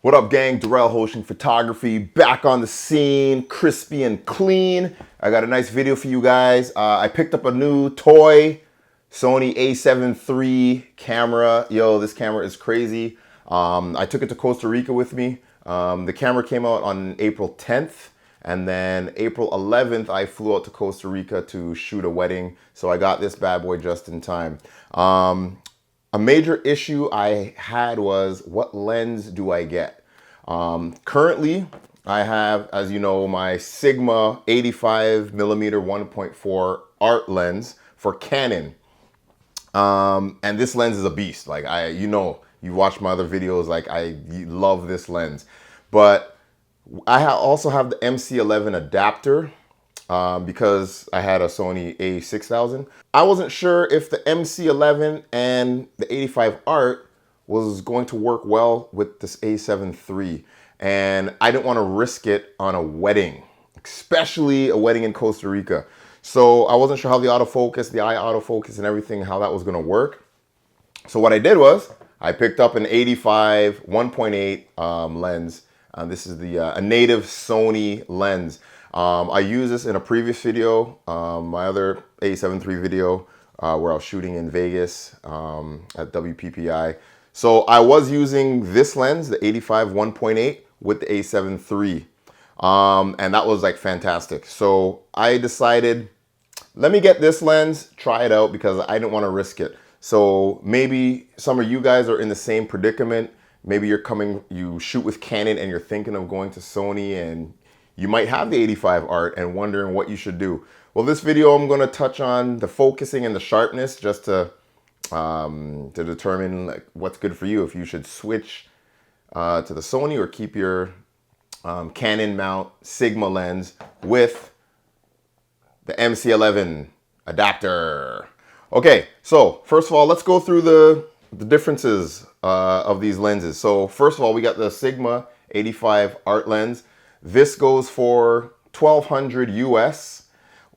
What up, gang? Darrell Ho-Shing Photography back on the scene, crispy and clean. I got a nice video for you guys. I picked up a new toy, Sony a7 III camera. Yo, this camera is crazy. I took it to Costa Rica with me. The camera came out on April 10th, and then April 11th, I flew out to Costa Rica to shoot a wedding. So I got this bad boy just in time. A major issue I had was, what lens do I get? Currently, I have, as you know, my Sigma 85mm 1.4 art lens for Canon. And this lens is a beast. Like, you watch my other videos, like I love this lens. But I also have the MC-11 adapter. Because I had a Sony a6000. I wasn't sure if the MC-11 and the 85 Art was going to work well with this a7 III. And I didn't want to risk it on a wedding, especially a wedding in Costa Rica. So I wasn't sure how the autofocus, the eye autofocus and everything, how that was going to work. So what I did was I picked up an 85 1.8 lens. This is a native Sony lens. I used this in a previous video, my other a7 III video, where I was shooting in Vegas at WPPI. So I was using this lens, the 85 1.8 with the a7 III. And that was like fantastic. So I decided, let me get this lens, try it out, because I didn't want to risk it. So maybe some of you guys are in the same predicament. Maybe you shoot with Canon and you're thinking of going to Sony, and you might have the 85 Art and wondering what you should do. Well, this video I'm going to touch on the focusing and the sharpness, just to determine like what's good for you, if you should switch to the Sony or keep your Canon mount Sigma lens with the MC-11 adapter. Okay, so first of all, let's go through the differences of these lenses. So first of all, we got the Sigma 85 Art lens. This goes for $1,200 US,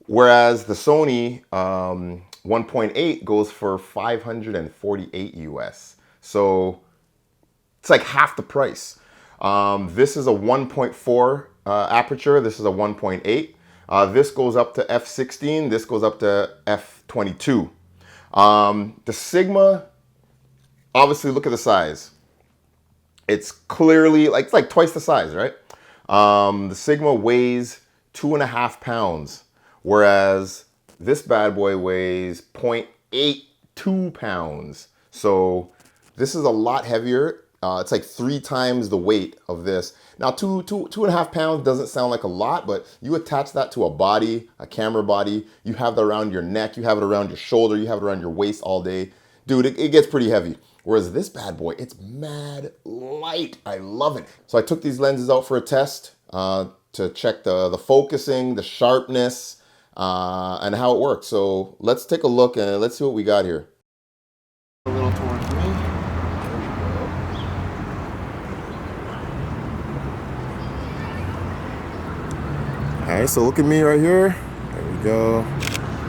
whereas the Sony 1.8 goes for $548 US. So it's like half the price. This is a 1.4 aperture. This is a 1.8. This goes up to f16. This goes up to f22. The Sigma, obviously, look at the size. It's clearly it's like twice the size, right? The Sigma weighs 2.5 pounds, whereas this bad boy weighs 0.82 pounds. So this is a lot heavier. It's like 3 times the weight of this. Now, 2.5 pounds doesn't sound like a lot, but you attach that to a body, a camera body, you have that around your neck, you have it around your shoulder, you have it around your waist all day. Dude, it gets pretty heavy. Whereas this bad boy, it's mad light. I love it. So I took these lenses out for a test to check the focusing, the sharpness, and how it works. So let's take a look and let's see what we got here. A little towards me. There we go. All right, so look at me right here. There we go.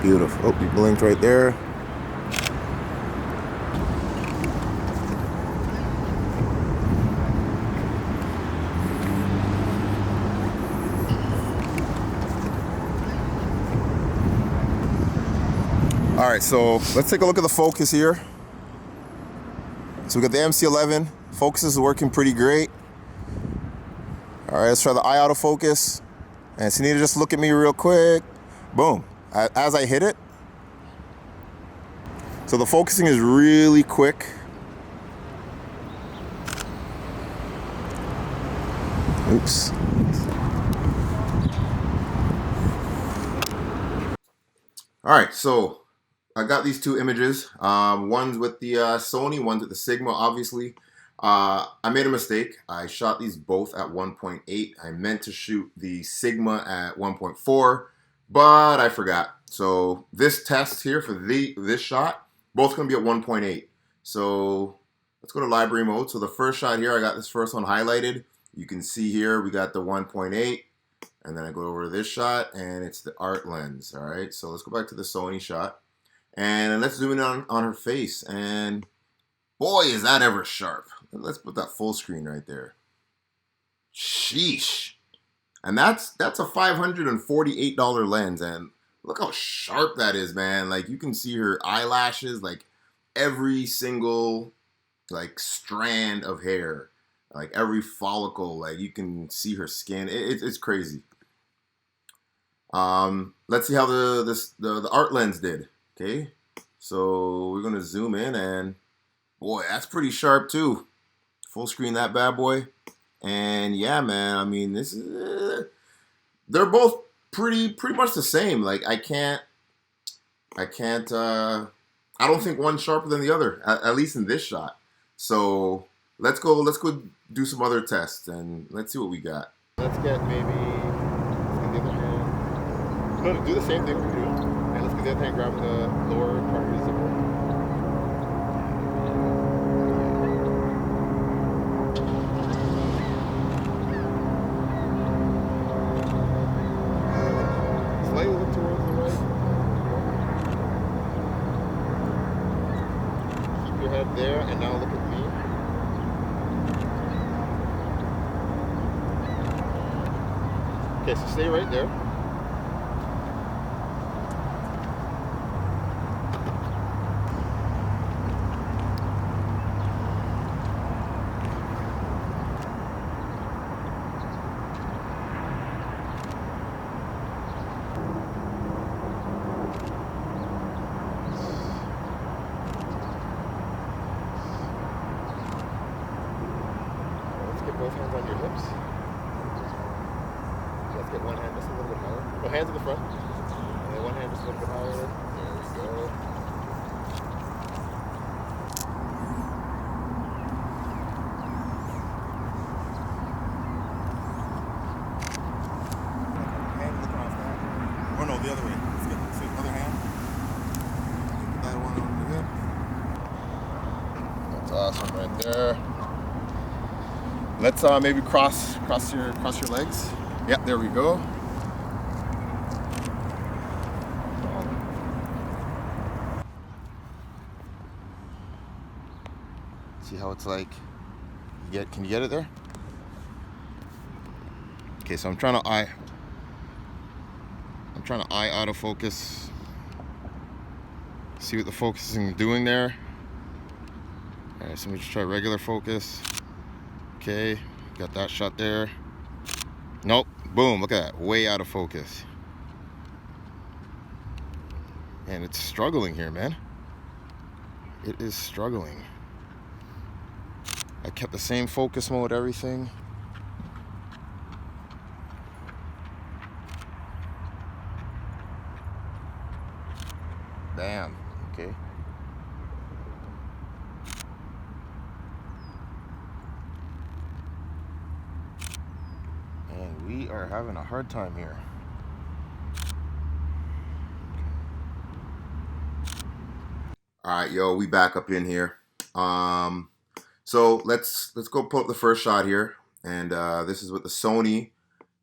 Beautiful. Oh, you blinked right there. All right, so let's take a look at the focus here. So we got the MC-11. Focus is working pretty great. All right, let's try the eye autofocus. And Sonita, just look at me real quick. Boom. As I hit it. So the focusing is really quick. Oops. All right, so I got these two images. One's with the Sony, one's with the Sigma, obviously. I made a mistake. I shot these both at 1.8. I meant to shoot the Sigma at 1.4, but I forgot. So this test here for this shot, both gonna be at 1.8. So let's go to library mode. So the first shot here, I got this first one highlighted. You can see here, we got the 1.8. And then I go over to this shot, and it's the art lens. All right, so let's go back to the Sony shot. And let's zoom in on her face. And boy, is that ever sharp. Let's put that full screen right there. Sheesh. And that's a $548 lens, and look how sharp that is, man. Like you can see her eyelashes, like every single like strand of hair, like every follicle, like you can see her skin. It's crazy. Let's see how the art lens did. Okay, so we're gonna zoom in, and boy, that's pretty sharp too. Full screen that bad boy, and yeah, man. I mean, this is they're both pretty much the same. Like I can't. I don't think one's sharper than the other, at least in this shot. So let's go do some other tests and let's see what we got. Let's get maybe let's get the other hand. No, do the same thing we're doing. And let's get the other hand grabbing the lower part of the zipper. Slightly look towards the right. Keep your head there, and now look at me. Okay, so stay right there. Let's get both hands on your hips. Let's get one hand just a little bit higher. No, hands in the front. And then one hand just a little bit higher. There we go. Hand in the cross now. Or no, the other way. Let's get the other hand. Put that one on the hip. That's awesome right there. Let's maybe cross your legs. Yeah, there we go. See how it's like? Can you get it there? Okay, so I'm trying to eye autofocus. See what the focusing is doing there. All right, so let me just try regular focus. Okay, got that shot there. Nope, boom, look at that, way out of focus. And it's struggling here, man. It is struggling. I kept the same focus mode, everything. Damn, okay. And we are having a hard time here. All right, yo, we back up in here. So let's go pull up the first shot here, and this is with the Sony.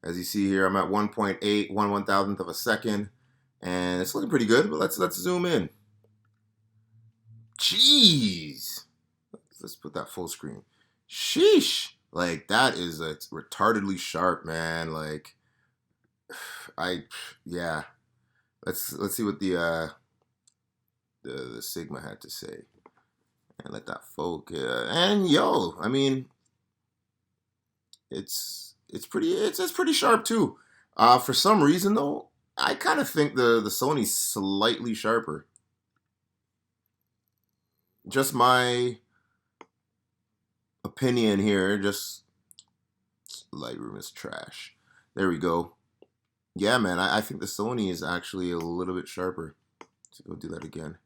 As you see here, I'm at 1.8, 1/1000th of a second, and it's looking pretty good. But let's zoom in. Jeez, let's put that full screen. Sheesh, like that is retardedly sharp, man. Like, yeah. Let's see what the Sigma had to say. And let that focus. And yo, I mean, it's pretty sharp too. For some reason though, I kind of think the Sony's slightly sharper. Just my opinion here. Just Lightroom is trash. There we go. Yeah, man, I think the Sony is actually a little bit sharper. Let's go do that again.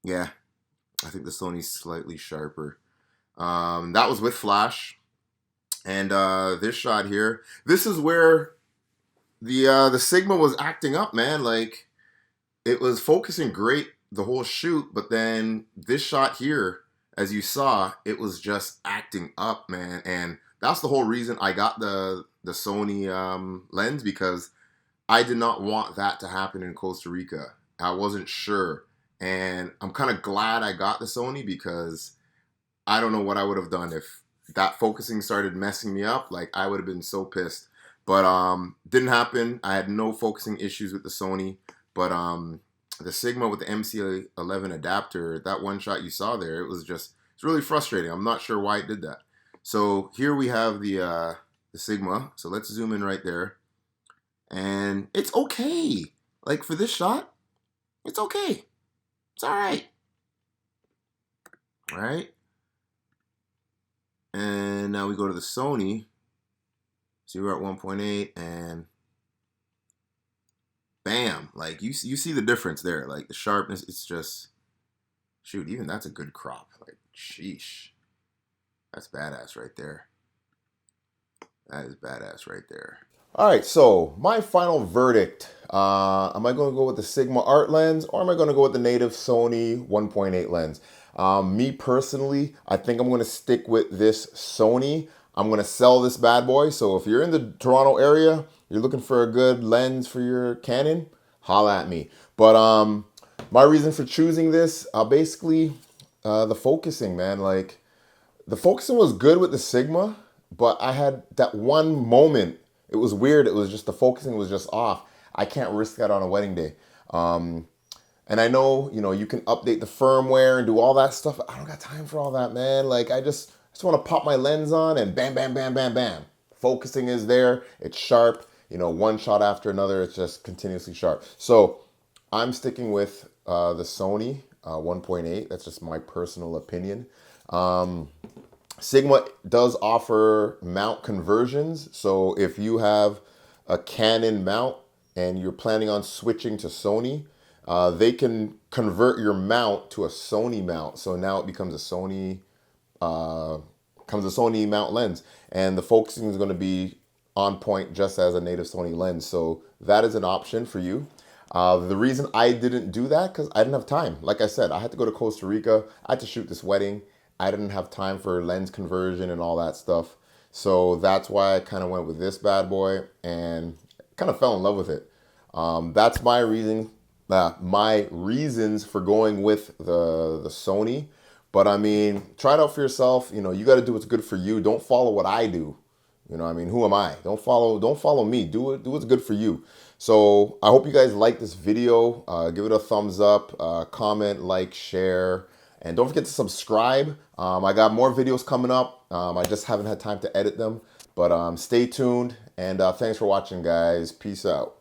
Yeah, I think the Sony's slightly sharper. That was with flash. And this shot here, this is where the Sigma was acting up, man. Like, it was focusing great the whole shoot, but then this shot here, as you saw, it was just acting up, man. And that's the whole reason I got the Sony lens, because I did not want that to happen in Costa Rica. I wasn't sure. And I'm kind of glad I got the Sony, because I don't know what I would have done if that focusing started messing me up, like I would have been so pissed. But didn't happen. I had no focusing issues with the Sony. But the Sigma with the MC-11 adapter, that one shot you saw there, it's really frustrating. I'm not sure why it did that. So here we have the Sigma. So let's zoom in right there. And it's okay. Like for this shot, it's okay. It's all right. All right. And now we go to the Sony. So we're at 1.8 and bam. Like you see the difference there. Like the sharpness, it's just, shoot, even that's a good crop. Like, sheesh. That's badass right there. That is badass right there. All right, so my final verdict. Am I going to go with the Sigma Art lens or am I going to go with the native Sony 1.8 lens? Me personally, I think I'm going to stick with this Sony. I'm going to sell this bad boy. So if you're in the Toronto area, you're looking for a good lens for your Canon, holla at me. But my reason for choosing this, basically the focusing, man. Like the focusing was good with the Sigma, but I had that one moment. It was weird. It was just the focusing was just off. I can't risk that on a wedding day. And I know, you can update the firmware and do all that stuff. I don't got time for all that, man. Like I just want to pop my lens on and bam, bam, bam, bam, bam. Focusing is there. It's sharp. One shot after another. It's just continuously sharp. So I'm sticking with the Sony 1.8. That's just my personal opinion. Sigma does offer mount conversions. So if you have a Canon mount and you're planning on switching to Sony, they can convert your mount to a Sony mount. So now it becomes a Sony mount lens. And the focusing is going to be on point just as a native Sony lens. So that is an option for you. The reason I didn't do that, because I didn't have time. Like I said, I had to go to Costa Rica. I had to shoot this wedding. I didn't have time for lens conversion and all that stuff. So that's why I kind of went with this bad boy and kind of fell in love with it. That's my reason, my reasons for going with the Sony. But I mean, try it out for yourself. You got to do what's good for you. Don't follow what I do. Who am I? Don't follow me. Do what's good for you. So I hope you guys like this video. Give it a thumbs up, comment, like, share. And don't forget to subscribe. I got more videos coming up. I just haven't had time to edit them. But stay tuned. And thanks for watching, guys. Peace out.